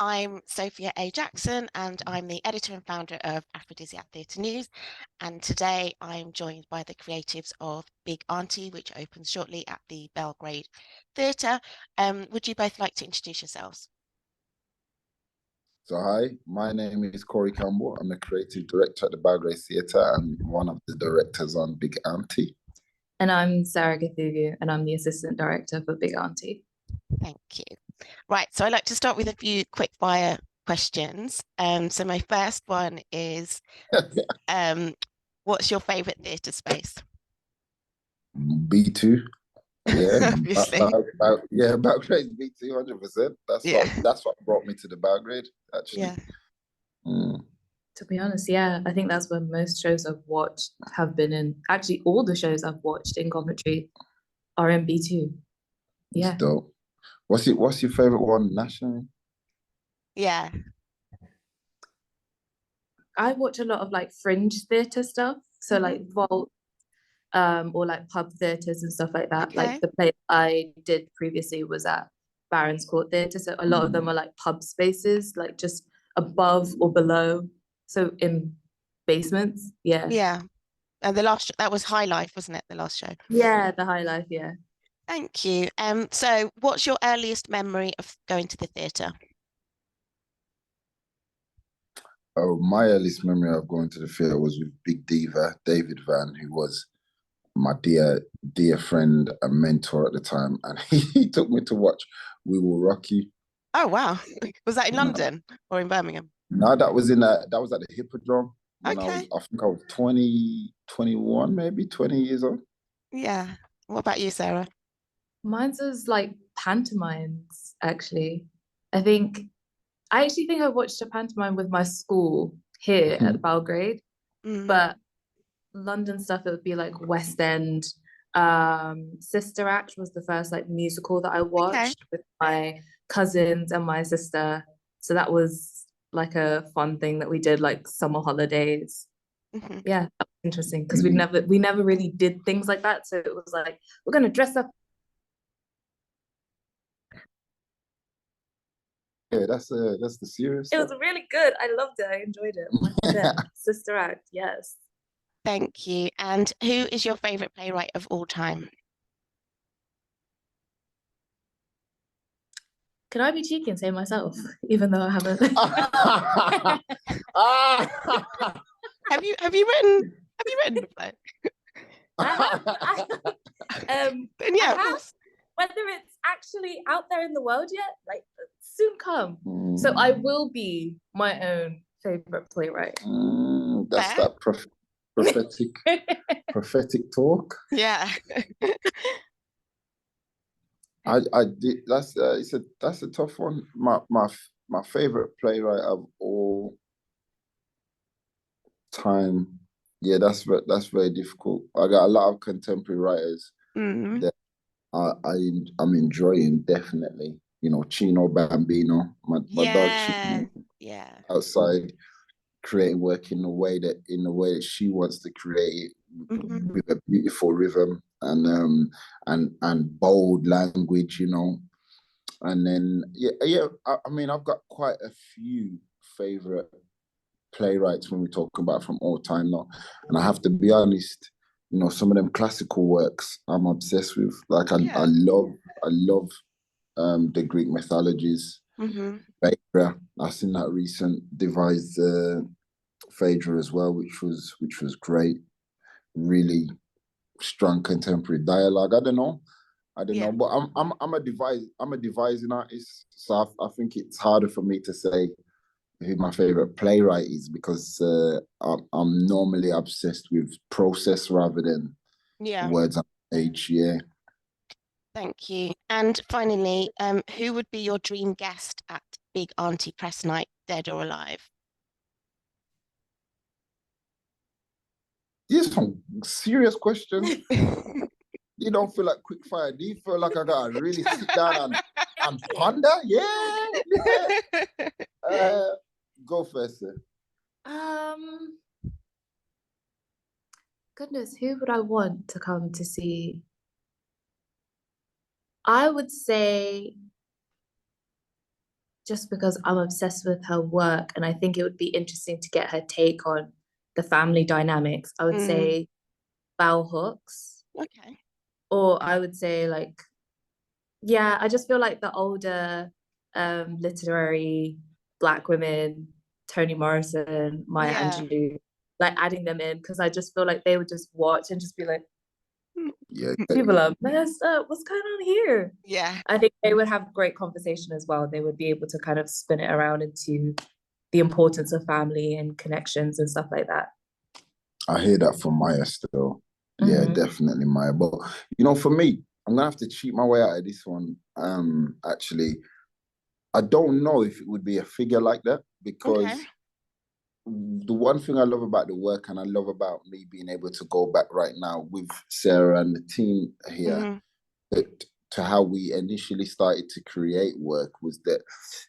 I'm Sophia A. Jackson, and I'm the editor and founder of Afridiziak Theatre News. And today I'm joined by the creatives of Big Aunty, which opens shortly at the Belgrade Theatre. Would you both like to introduce yourselves? So hi, my name is Campbell. I'm a creative director at the Belgrade Theatre and one of the directors on Big Aunty. And I'm Sarah Githugu, and I'm the assistant director for Big Aunty. Thank you. Right, so I'd like to start with a few quick fire questions. So my first one is, what's your favourite theatre space? B2. Yeah, Obviously. Belgrade's B2, 100%. That's what brought me to the Belgrade, actually. Yeah. To be honest, yeah, I think that's where most shows I've watched have been in. Actually, all the shows I've watched in Coventry are in B2. Yeah. It's dope. What's your favorite one nationally? Yeah. I watch a lot of like fringe theatre stuff. So like Vault, or like pub theatres and stuff like that. Okay. Like the play I did previously was at Barron's Court Theatre. So a lot of them are like pub spaces, like just above or below. So in basements. Yeah. Yeah. And that was High Life, wasn't it? The last show. Yeah, the High Life, yeah. Thank you. So what's your earliest memory of going to the theatre? Oh, my earliest memory of going to the theatre was with Big Diva, David Van, who was my dear friend and mentor at the time, and he took me to watch We Will Rock You. Oh wow. Was that in London or in Birmingham? No, that was at the Hippodrome. Okay. I think I was 20, 21, maybe 20 years old. Yeah. What about you, Sarah? Mine was like pantomimes, actually. I actually think I watched a pantomime with my school here at Belgrade, but London stuff, it would be like West End. Sister Act was the first like musical that I watched with my cousins and my sister. So that was like a fun thing that we did like summer holidays. Yeah, that was interesting because we never really did things like that. So it was like, we're gonna dress up. Yeah, that's the serious It stuff. was really good. I loved it. I enjoyed it. Like I said, Sister Act, yes. Thank you. And who is your favorite playwright of all time? Can I be cheeky and say myself, even though I haven't? Have you written the play? Then yeah, whether it's actually out there in the world yet, like soon come. So I will be my own favorite playwright. That's that prophetic talk. Yeah. I did. That's a tough one. My favorite playwright of all time. Yeah, that's very difficult. I got a lot of contemporary writers that I'm enjoying, definitely. You know, Chino Bambino, my dog Chino, outside creating work in the way that she wants to create it, with a beautiful rhythm and bold language, you know. And then I mean, I've got quite a few favorite playwrights when we talk about from all time now, and I have to be honest, you know, some of them classical works I'm obsessed with. Like I love the Greek mythologies. Phaedra, I've seen that recent devised Phaedra as well, which was great. Really strong contemporary dialogue. I don't know, but I'm a devising artist, so I think it's harder for me to say who my favorite playwright is, because I'm normally obsessed with process rather than words on page. Yeah. Thank you. And finally, who would be your dream guest at Big Aunty Press Night, dead or alive? These are some serious questions. You don't feel like quick fire. Do you feel like I gotta really sit down and ponder? Yeah. Go first, sir. Goodness, who would I want to come to see? I would say just because I'm obsessed with her work, and I think it would be interesting to get her take on the family dynamics. I would say Bell Hooks. Okay. Or I would say like, yeah, I just feel like the older literary Black women, Toni Morrison, Maya Angelou, like adding them in, because I just feel like they would just watch and just be like, yeah, people are messed up. What's going on here? Yeah. I think they would have great conversation as well. They would be able to kind of spin it around into the importance of family and connections and stuff like that. I hear that from Maya still. Yeah, definitely Maya. But you know, for me, I'm gonna have to cheat my way out of this one. Actually, I don't know if it would be a figure like that, because the one thing I love about the work, and I love about me being able to go back right now with Sarah and the team here, to how we initially started to create work, was that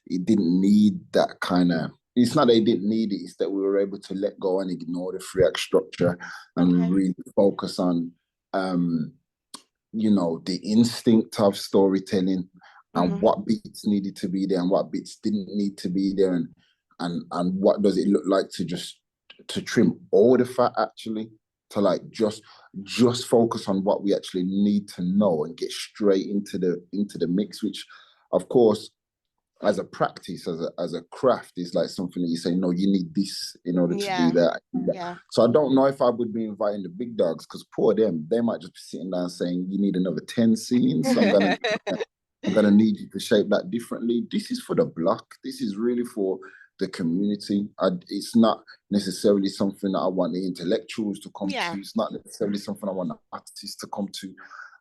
it didn't need that kind of, it's not that it didn't need it, it's that we were able to let go and ignore the free act structure and really focus on, you know, the instinct of storytelling and what bits needed to be there and what bits didn't need to be there, and what does it look like to just to trim all the fat, actually, to like just focus on what we actually need to know and get straight into the mix, which of course, as a practice, as a craft, is like something that you say, no, you need this in order to do that. Yeah. So I don't know if I would be inviting the big dogs, because poor them, they might just be sitting down saying, you need another 10 scenes. So I'm gonna need you to shape that differently. This is for the block. This is really for the community. It's not necessarily something that I want the intellectuals to come to. It's not necessarily something I want the artists to come to.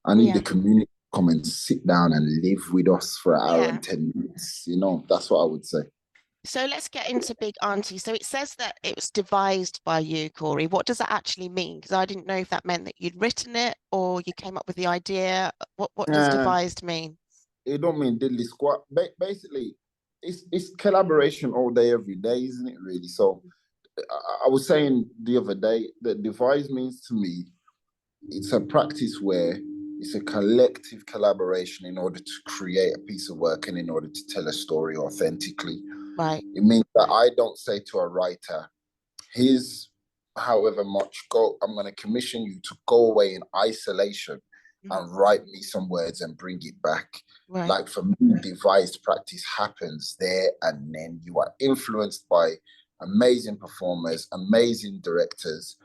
I need the community to come and sit down and live with us for an hour and 10 minutes. You know, that's what I would say. So let's get into Big Auntie. So it says that it was devised by you, Corey. What does that actually mean? Because I didn't know if that meant that you'd written it or you came up with the idea. What does devised mean? It don't mean diddly squat. Basically, it's collaboration all day, every day, isn't it, really? So I was saying the other day that devise means to me, it's a practice where it's a collective collaboration in order to create a piece of work and in order to tell a story authentically. Right. It means that I don't say to a writer, here's however much, I'm going to commission you to go away in isolation and write me some words and bring it back. Right. Like for me, devised practice happens there, and then you are influenced by amazing performers, amazing directors,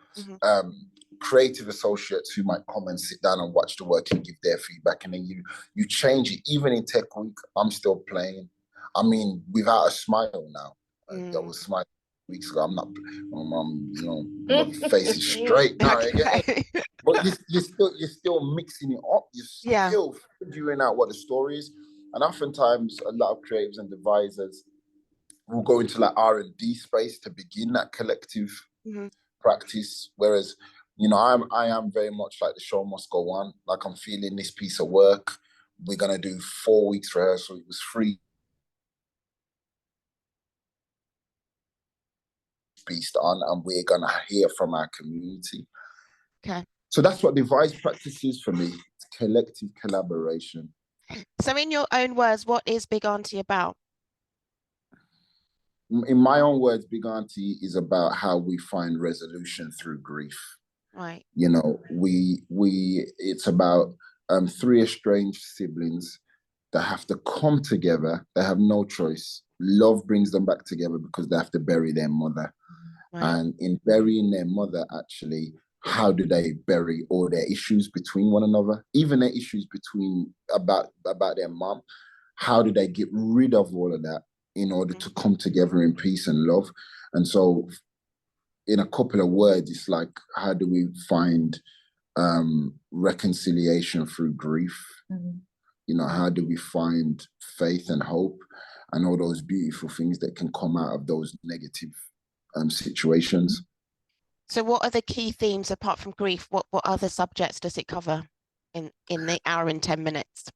creative associates who might come and sit down and watch the work and give their feedback, and then you change it. Even in Tech Week, I'm still playing. I mean, without a smile now. I was smiling weeks ago. I'm not, you know, my face is straight now. But you're still mixing it up. You're still figuring out what the story is. And oftentimes, a lot of creatives and devisers will go into like R&D space to begin that collective practice. Whereas, you know, I am very much like the show must go on. Like, I'm feeling this piece of work. We're gonna do 4 weeks rehearsal. It was free. Based on, and we're gonna hear from our community. Okay. So that's what devised practice is for me. It's collective collaboration. So in your own words, what is Big Auntie about? In my own words, Big Auntie is about how we find resolution through grief. Right. You know, it's about 3 estranged siblings that have to come together. They have no choice. Love brings them back together because they have to bury their mother. Right. And in burying their mother, actually, how do they bury all their issues between one another, even their issues about their mom? How do they get rid of all of that in order to come together in peace and love? And so, in a couple of words, it's like, how do we find reconciliation through grief? You know, how do we find faith and hope and all those beautiful things that can come out of those negative situations? So what are the key themes apart from grief? What other subjects does it cover in the hour and 10 minutes?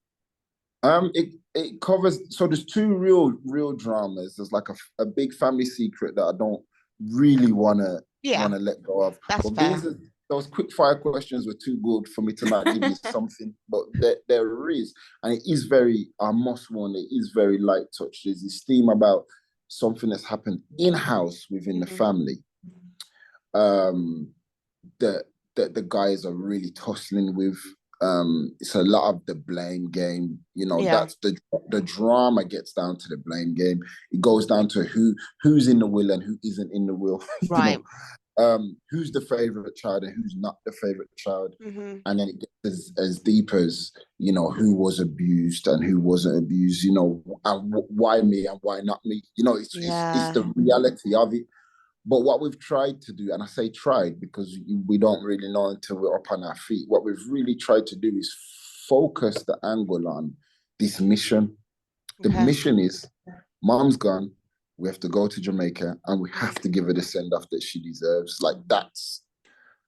It covers, so there's 2 real dramas. There's like a big family secret that I don't really wanna let go of. That's fair. those quick fire questions were too good for me to not give you something, but there is, and it is very, I must warn, it is very light touch. There's this theme about something that's happened in-house within the family. That the guys are really tussling with. It's a lot of the blame game. You know, that's the drama gets down to the blame game. It goes down to who's in the will and who isn't in the will. Right. Who's the favorite child and who's not the favorite child. And then it gets as deep as, you know, who was abused and who wasn't abused, you know, and why me and why not me. You know, it's the reality of it. But what we've tried to do, and I say tried because we don't really know until we're up on our feet, what we've really tried to do is focus the angle on this mission. The mission is, mom's gone, we have to go to Jamaica and we have to give her the send-off that she deserves. Like, that's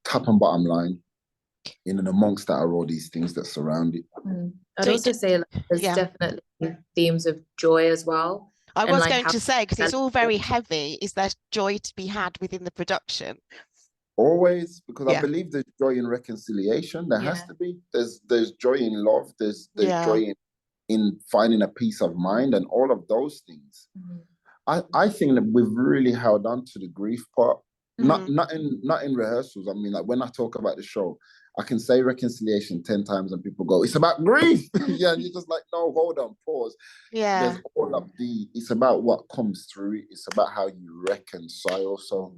top and bottom line. And then amongst that are all these things that surround it. I'd also say there's definitely themes of joy as well. I was going to say, because it's all very heavy, is there joy to be had within the production? Always, because I believe there's joy in reconciliation. There has to be. There's joy in love. There's joy in finding a peace of mind and all of those things. I think that we've really held on to the grief part. Not in rehearsals. I mean, like when I talk about the show, I can say reconciliation 10 times and people go, it's about grief. And you're just like, no, hold on, pause. There's all of it's about what comes through it. It's about how you reconcile. So,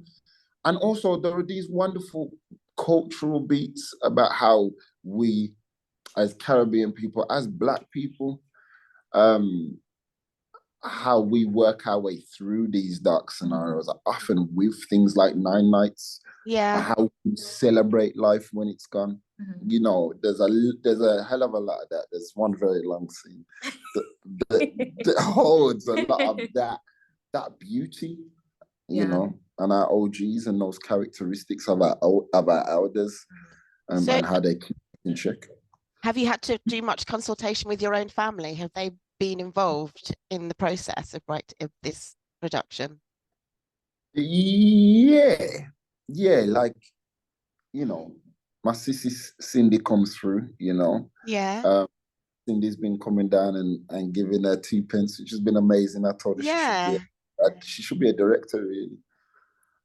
and also there are these wonderful cultural beats about how we, as Caribbean people, as Black people, how we work our way through these dark scenarios, often with things like 9 nights. How we celebrate life when it's gone. You know, there's a hell of a lot of that. There's one very long scene that holds a lot of that beauty, you know, and our OGs and those characteristics of our elders and how they keep in check. Have you had to do much consultation with your own family? Have they been involved in the process of this production? Like, you know, my sissy Cindy comes through, you know. Cindy's been coming down and giving her 2 pence, which has been amazing. I told her she should be a director, really.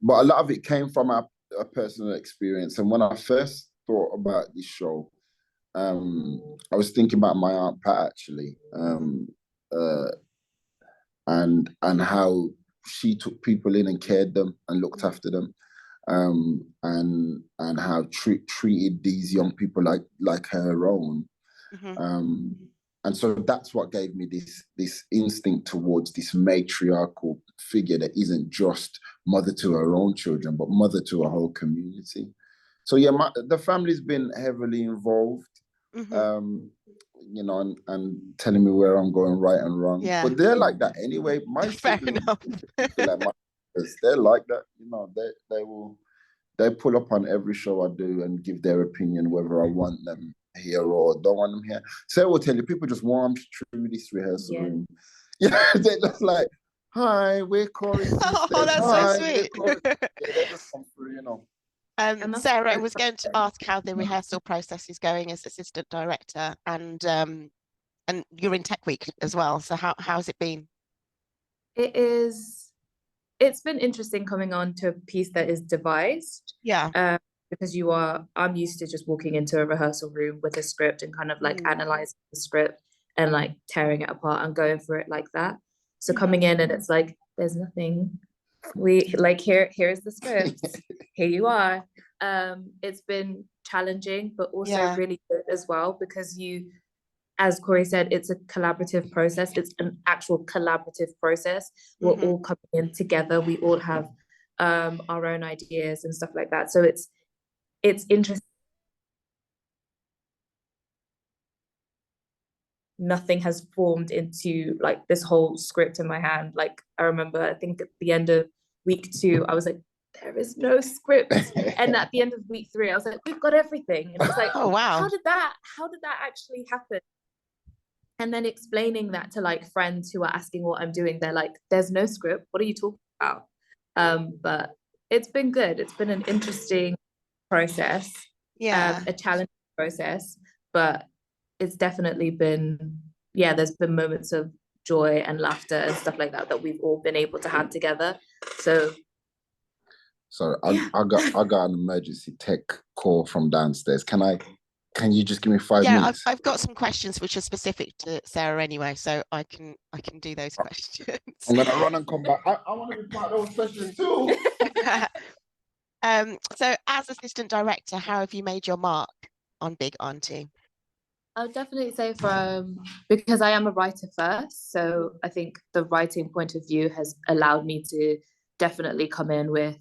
But a lot of it came from a personal experience. And when I first thought about this show, I was thinking about my Aunt Pat, actually, and how she took people in and cared them and looked after them, and how treated these young people like her own. And so that's what gave me this instinct towards this matriarchal figure that isn't just mother to her own children, but mother to a whole community. So the family's been heavily involved, you know, and telling me where I'm going right and wrong. But they're like that anyway. Fair enough. They're like that, you know. They pull up on every show I do and give their opinion whether I want them here or don't want them here. So I will tell you, people just warm through this rehearsal room. They're just like, hi, we're Corey. Oh, that's so sweet. They just come through, you know. Sarah, I was going to ask how the rehearsal process is going as assistant director, and you're in Tech Week as well. So how's it been? It's been interesting coming on to a piece that is devised. Because I'm used to just walking into a rehearsal room with a script and kind of like analyzing the script and like tearing it apart and going through it like that. So coming in and it's like, there's nothing. We like, here's the script. Here you are. It's been challenging, but also really good as well, because as Corey said, it's a collaborative process. It's an actual collaborative process. We're all coming in together. We all have our own ideas and stuff like that. So it's interesting. Nothing has formed into like this whole script in my hand. Like I remember, I think at the end of week 2, I was like, there is no script. And at the end of week 3, I was like, we've got everything. And it's like, oh wow, how did that actually happen? And then explaining that to like friends who are asking what I'm doing, they're like, there's no script. What are you talking about? But it's been good. It's been an interesting process, a challenging process, but it's definitely been, there's been moments of joy and laughter and stuff like that that we've all been able to have together. So I got an emergency tech call from downstairs. Can you just give me 5 minutes? I've got some questions which are specific to Sarah anyway, so I can do those questions. I'm gonna run and come back. I want to be part of those questions too. So as assistant director, how have you made your mark on Big Aunty? I would definitely say because I am a writer first, so I think the writing point of view has allowed me to definitely come in with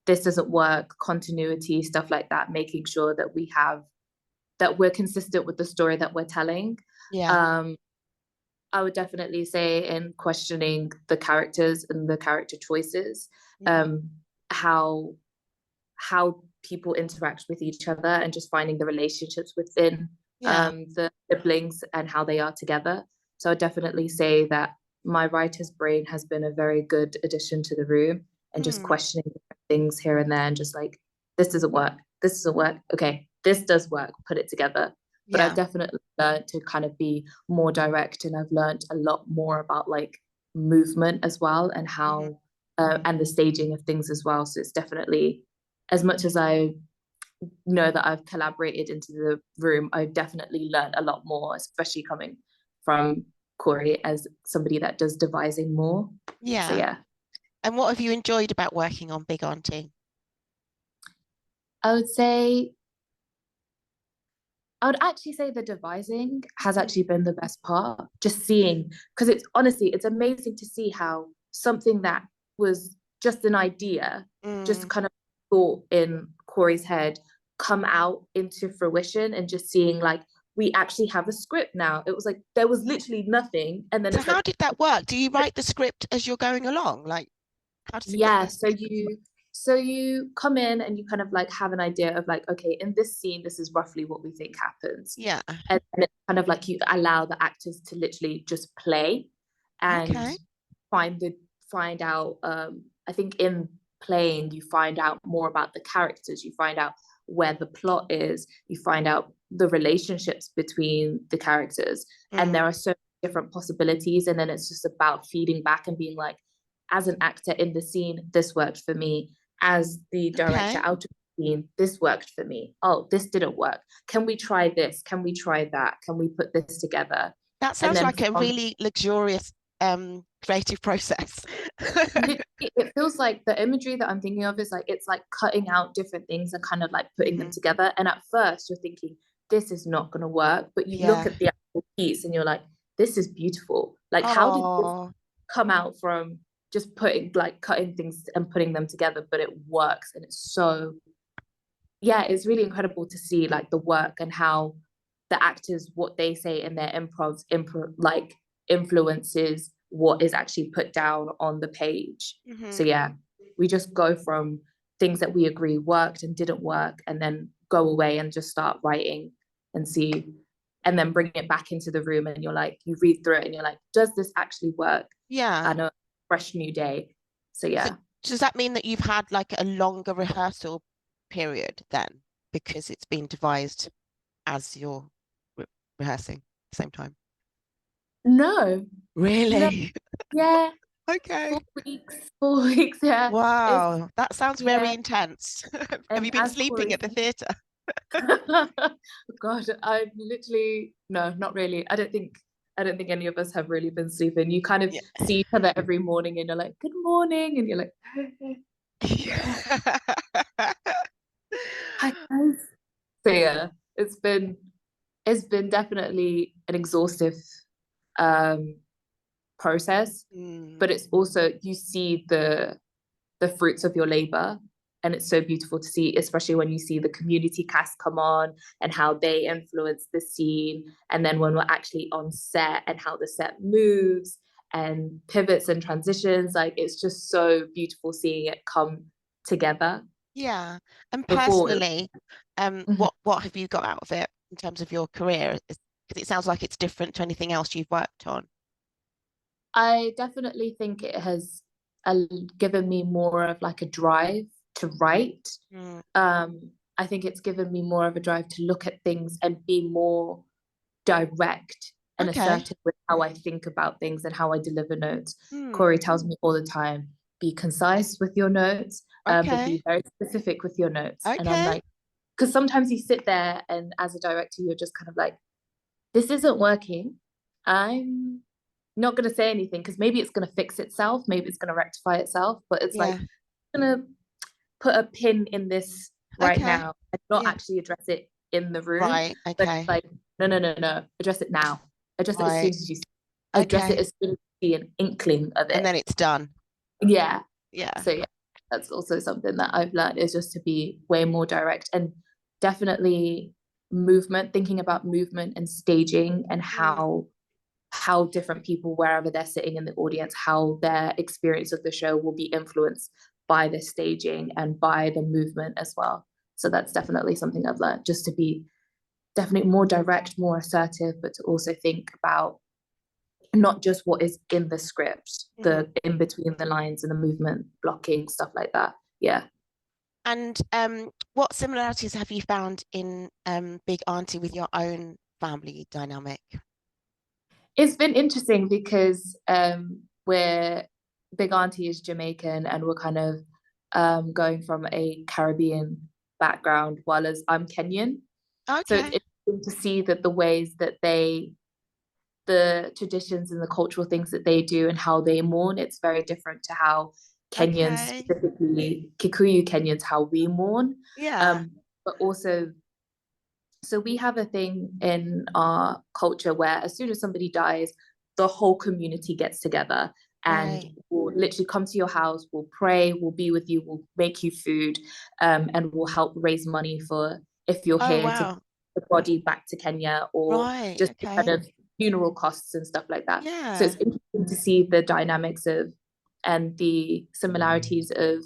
this doesn't work, continuity, stuff like that, making sure that we're consistent with the story that we're telling. I would definitely say in questioning the characters and the character choices, how people interact with each other and just finding the relationships within the siblings and how they are together. So I'd definitely say that my writer's brain has been a very good addition to the room, and just questioning things here and there and just like, this doesn't work. Okay, this does work. Put it together. But I've definitely learned to kind of be more direct, and I've learned a lot more about like movement as well, and how and the staging of things as well. So it's definitely, as much as I know that I've collaborated into the room, I've definitely learned a lot more, especially coming from Corey as somebody that does devising more. So and what have you enjoyed about working on Big Aunty? I would actually say the devising has actually been the best part. Just seeing, because it's amazing to see how something that was just an idea, just kind of thought in Corey's head, come out into fruition, and just seeing like, we actually have a script now. It was like, there was literally nothing. And then so how did that work? Do you write the script as you're going along? Like, how does it go? So you come in and you kind of like have an idea of like, okay, in this scene, this is roughly what we think happens. And it's kind of like you allow the actors to literally just play and find out. I think in playing, you find out more about the characters. You find out where the plot is. You find out the relationships between the characters, and there are so many different possibilities. And then it's just about feeding back and being like, as an actor in the scene, this worked for me. As the director out of the scene, this worked for me. Oh, this didn't work. Can we try this? Can we try that? Can we put this together? That sounds like a really luxurious creative process. It feels like the imagery that I'm thinking of is like, it's like cutting out different things and kind of like putting them together. And at first you're thinking, this is not going to work. But you look at the actual piece and you're like, this is beautiful. Like, how did this come out from just cutting things and putting them together? But it works, and it's so, it's really incredible to see like the work and how the actors, what they say in their improv like influences what is actually put down on the page. So we just go from things that we agree worked and didn't work, and then go away and just start writing and see, and then bring it back into the room, and you're like, you read through it and you're like, does this actually work? And a fresh new day. So does that mean that you've had like a longer rehearsal period then, because it's been devised as you're rehearsing at the same time? No. Really? No. Okay. 4 weeks. Wow, that sounds very intense. Have you been sleeping at the theatre? God, I literally, no, not really. I don't think any of us have really been sleeping. You kind of see each other every morning and you're like, good morning, and you're like, hi guys. So it's been definitely an exhaustive process, but it's also, you see the fruits of your labor, and it's so beautiful to see, especially when you see the community cast come on and how they influence the scene, and then when we're actually on set and how the set moves and pivots and transitions. Like, it's just so beautiful seeing it come together. And personally, what have you got out of it in terms of your career? Because it sounds like it's different to anything else you've worked on. I definitely think it has given me more of like a drive to write. I think it's given me more of a drive to look at things and be more direct and assertive with how I think about things and how I deliver notes. Corey tells me all the time, be concise with your notes, but be very specific with your notes. And I'm like, because sometimes you sit there and as a director, you're just kind of like, this isn't working. I'm not going to say anything because maybe it's going to fix itself. Maybe it's going to rectify itself. But it's like, I'm going to put a pin in this right now and not actually address it in the room. Right, But it's like, no. Address it now. Address it as soon as you see it. Address it as soon as you see an inkling of it. And then it's done. Yeah. Yeah. So yeah, that's also something that I've learned, is just to be way more direct, and definitely thinking about movement and staging and how different people, wherever they're sitting in the audience, how their experience of the show will be influenced by the staging and by the movement as well. So that's definitely something I've learned, just to be definitely more direct, more assertive, but to also think about not just what is in the script, the in between the lines and the movement, blocking, stuff like that. Yeah. And what similarities have you found in Big Aunty with your own family dynamic? It's been interesting because Big Aunty is Jamaican and we're kind of going from a Caribbean background, while as I'm Kenyan. So it's interesting to see that the ways that the traditions and the cultural things that they do and how they mourn, it's very different to how Kenyans, specifically Kikuyu Kenyans, how we mourn. Yeah. But also, so we have a thing in our culture where as soon as somebody dies, the whole community gets together and we'll literally come to your house, we'll pray, we'll be with you, we'll make you food, and we'll help raise money for, if you're here, to bring the body back to Kenya, or just kind of funeral costs and stuff like that. So it's interesting to see the dynamics of and the similarities of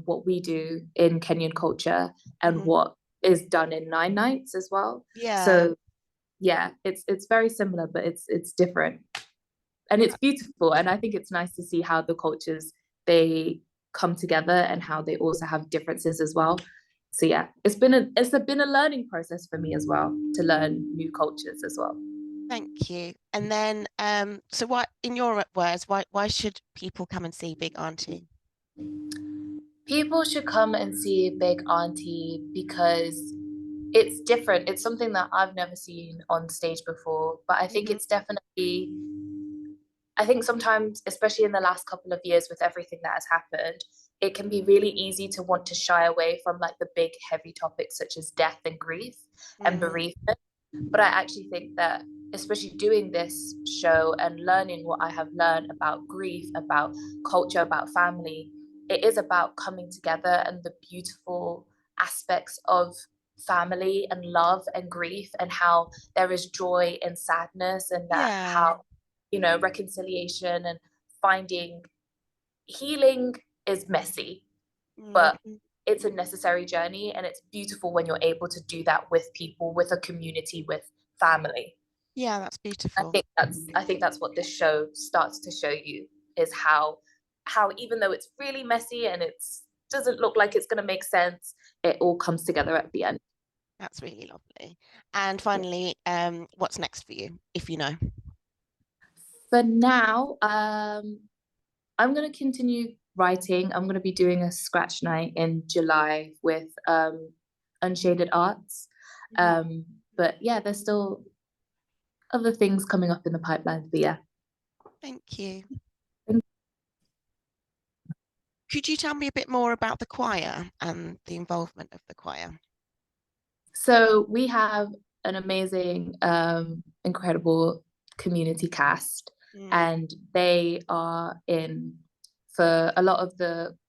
what we do in Kenyan culture and what is done in 9 nights as well. So yeah, it's very similar, but it's different, and it's beautiful. And I think it's nice to see how the cultures, they come together and how they also have differences as well. So yeah, it's been a learning process for me as well, to learn new cultures as well. Thank you. And then so what, in your words, why should people come and see Big Aunty? People should come and see Big Aunty because it's different. It's something that I've never seen on stage before, but I think it's definitely, I think sometimes, especially in the last couple of years with everything that has happened, it can be really easy to want to shy away from like the big heavy topics such as death and grief and bereavement. But I actually think that, especially doing this show and learning what I have learned about grief, about culture, about family, it is about coming together and the beautiful aspects of family and love and grief, and how there is joy in sadness, and that how, you know, reconciliation and finding healing is messy, but it's a necessary journey, and it's beautiful when you're able to do that with people, with a community, with family. Yeah, that's beautiful. I think that's what this show starts to show you, is how even though it's really messy and it doesn't look like it's going to make sense, it all comes together at the end. That's really lovely. And finally, what's next for you, if you know? For now, I'm going to continue writing. I'm going to be doing a scratch night in July with Unshaded Arts. But yeah, there's still other things coming up in the pipeline, but yeah. Thank you. Could you tell me a bit more about the choir and the involvement of the choir? So we have an amazing, incredible community cast, and they are in for a lot of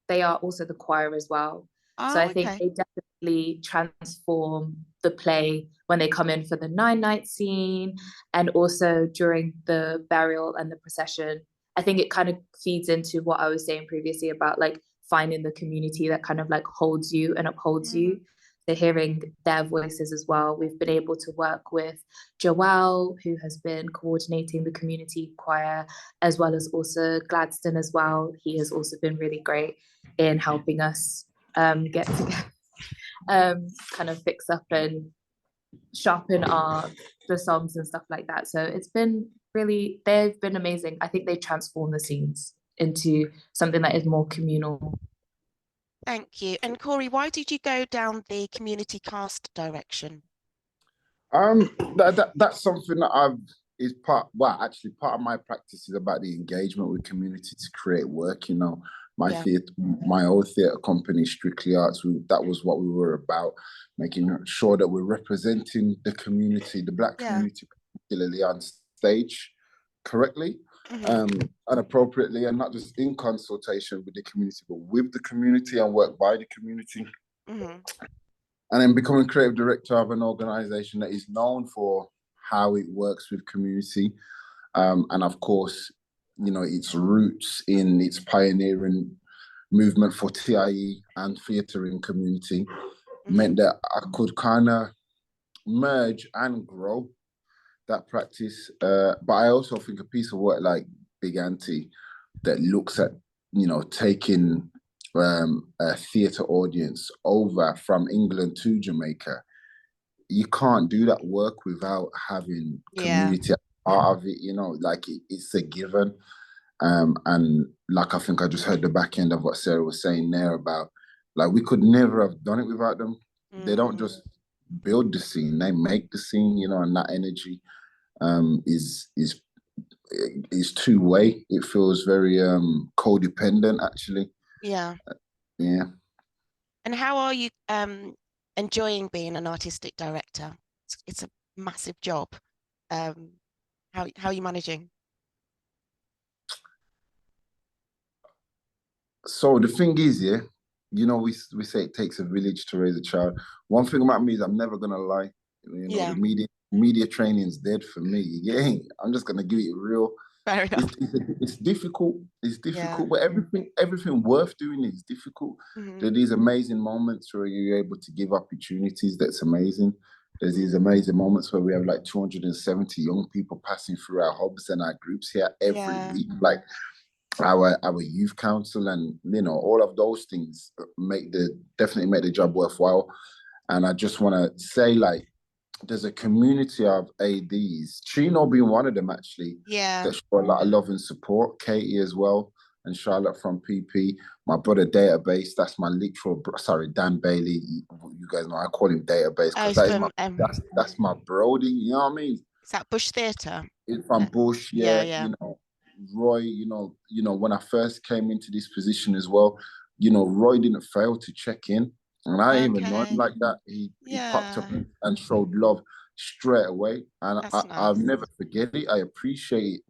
they are also the choir as well. So I think they definitely transform the play when they come in for the 9-night scene, and also during the burial and the procession. I think it kind of feeds into what I was saying previously about like finding the community that kind of like holds you and upholds you. So hearing their voices as well. We've been able to work with Joelle, who has been coordinating the community choir, as well as also Gladstone as well. He has also been really great in helping us get together. kind of fix up and sharpen the songs and stuff like that. So it's been really, they've been amazing. I think they transform the scenes into something that is more communal. Thank you. And Corey, why did you go down the community cast direction? That's something that part of my practice is about the engagement with community to create work. You know, my old theatre company, Strictly Arts, that was what we were about, making sure that we're representing the community, the Black community, particularly on stage correctly, and appropriately, and not just in consultation with the community, but with the community and work by the community. And then becoming creative director of an organization that is known for how it works with community. And of course, you know, its roots in its pioneering movement for TIE and theatre in community meant that I could kind of merge and grow that practice. But I also think a piece of work like Big Aunty that looks at, you know, taking a theatre audience over from England to Jamaica, you can't do that work without having community part of it, you know, like it's a given. And like, I think I just heard the back end of what Sarah was saying there about, like, we could never have done it without them. They don't just build the scene, they make the scene, you know, and that energy is two-way. It feels very codependent, actually. Yeah. And how are you enjoying being an artistic director? It's a massive job. How are you managing? So the thing is, you know, we say it takes a village to raise a child. One thing about me is I'm never gonna lie. You know, the media training is dead for me. I'm just gonna give it real. Fair enough. It's difficult. It's difficult, but everything worth doing is difficult. There are these amazing moments where you're able to give opportunities. That's amazing. There's these amazing moments where we have like 270 young people passing through our hubs and our groups here every week. Like our youth council, and you know, all of those things definitely make the job worthwhile. And I just want to say, like, there's a community of ADs, Chino being one of them, actually, that show a lot of love and support. Katie as well, and Charlotte from PP. My brother Database, that's my literal, Dan Bailey. You guys know I call him Database because that's my brody. You know what I mean? Is that Bush Theatre? It's from Bush, you know. Roy, you know, when I first came into this position as well, you know, Roy didn't fail to check in. And I didn't even know him like that. He popped up and showed love straight away. And I'll never forget it. I appreciate it.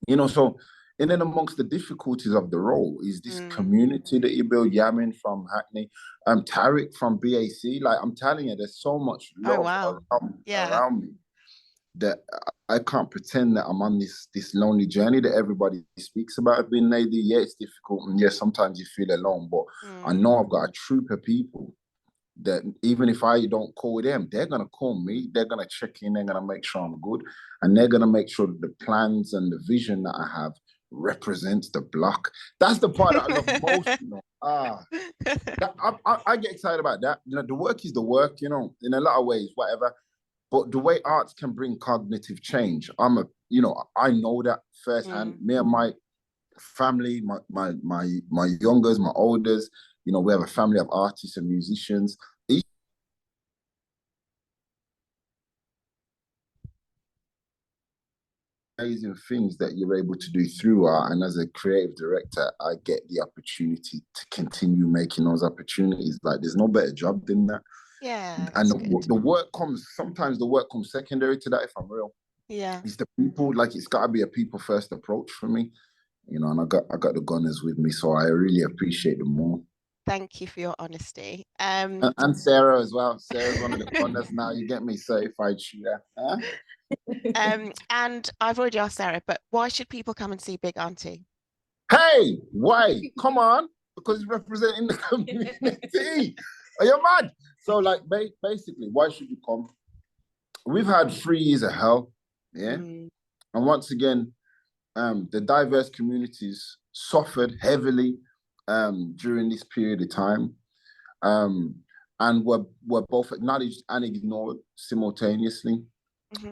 You know, so in and amongst the difficulties of the role is this community that you build. Yamin from Hackney, Tariq from BAC. Like, I'm telling you, there's so much love around me that I can't pretend that I'm on this lonely journey that everybody speaks about being an AD. Yeah, it's difficult, and sometimes you feel alone, but I know I've got a troop of people that even if I don't call them, they're going to call me, they're going to check in, they're going to make sure I'm good, and they're going to make sure that the plans and the vision that I have represents the block. That's the part that I love most, you know. I get excited about that. You know, the work is the work, you know, in a lot of ways, whatever. But the way arts can bring cognitive change, I know that firsthand. Me and my family, my youngers, my olders, you know, we have a family of artists and musicians. Amazing things that you're able to do through art, and as a creative director, I get the opportunity to continue making those opportunities. Like, there's no better job than that. And the work comes secondary to that, if I'm real. It's the people. Like, it's got to be a people first approach for me, you know. And I got the gunners with me, so I really appreciate them more. Thank you for your honesty. And Sarah as well. Sarah's one of the gunners now. You get me, certified shooter. Huh? And I've already asked Sarah, but why should people come and see Big Aunty? Hey, why? Come on, because it's representing the community. Are you mad? So, like, basically, why should you come? We've had 3 years of hell, and once again, the diverse communities suffered heavily during this period of time. and we're both acknowledged and ignored simultaneously.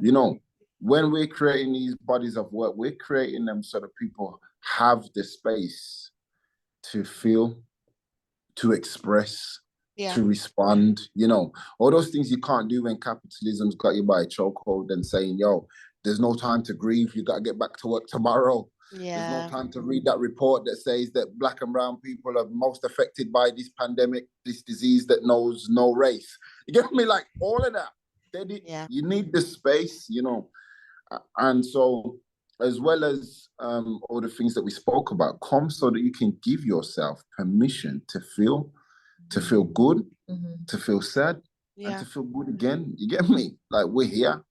You know, when we're creating these bodies of work, we're creating them so that people have the space to feel, to express, to respond, you know, all those things you can't do when capitalism's got you by a chokehold and saying, yo, there's no time to grieve, you got to get back to work tomorrow. There's no time to read that report that says that Black and brown people are most affected by this pandemic, this disease that knows no race. You get me? Like all of that. You need the space, you know. And so, as well as all the things that we spoke about, come so that you can give yourself permission to feel good, to feel sad, and to feel good again. You get me? Like we're here.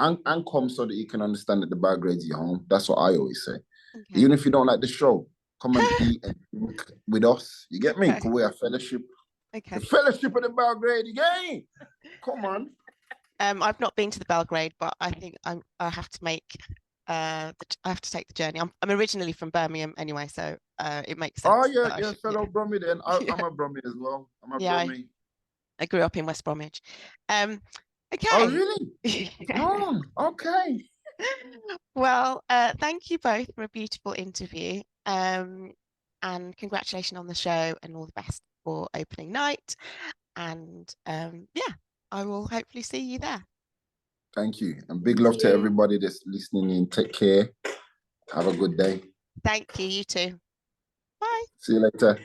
And come so that you can understand that the Belgrade's your home. That's what I always say. Okay. Even if you don't like the show, come and eat and drink with us. You get me? Because we're a fellowship. Okay. The fellowship of the Belgrade again. Come on. I've not been to the Belgrade, but I think I have to make I have to take the journey. I'm originally from Birmingham anyway, so it makes sense. Oh yeah, fellow Brummy then. I'm a Brummy as well. I'm a Brummy. I grew up in West Bromwich. Okay. Oh really? Oh, okay. Well, thank you both for a beautiful interview. And congratulations on the show and all the best for opening night. And I will hopefully see you there. Thank you. And big love to everybody that's listening in. Take care. Have a good day. Thank you. You too. Bye. See you later.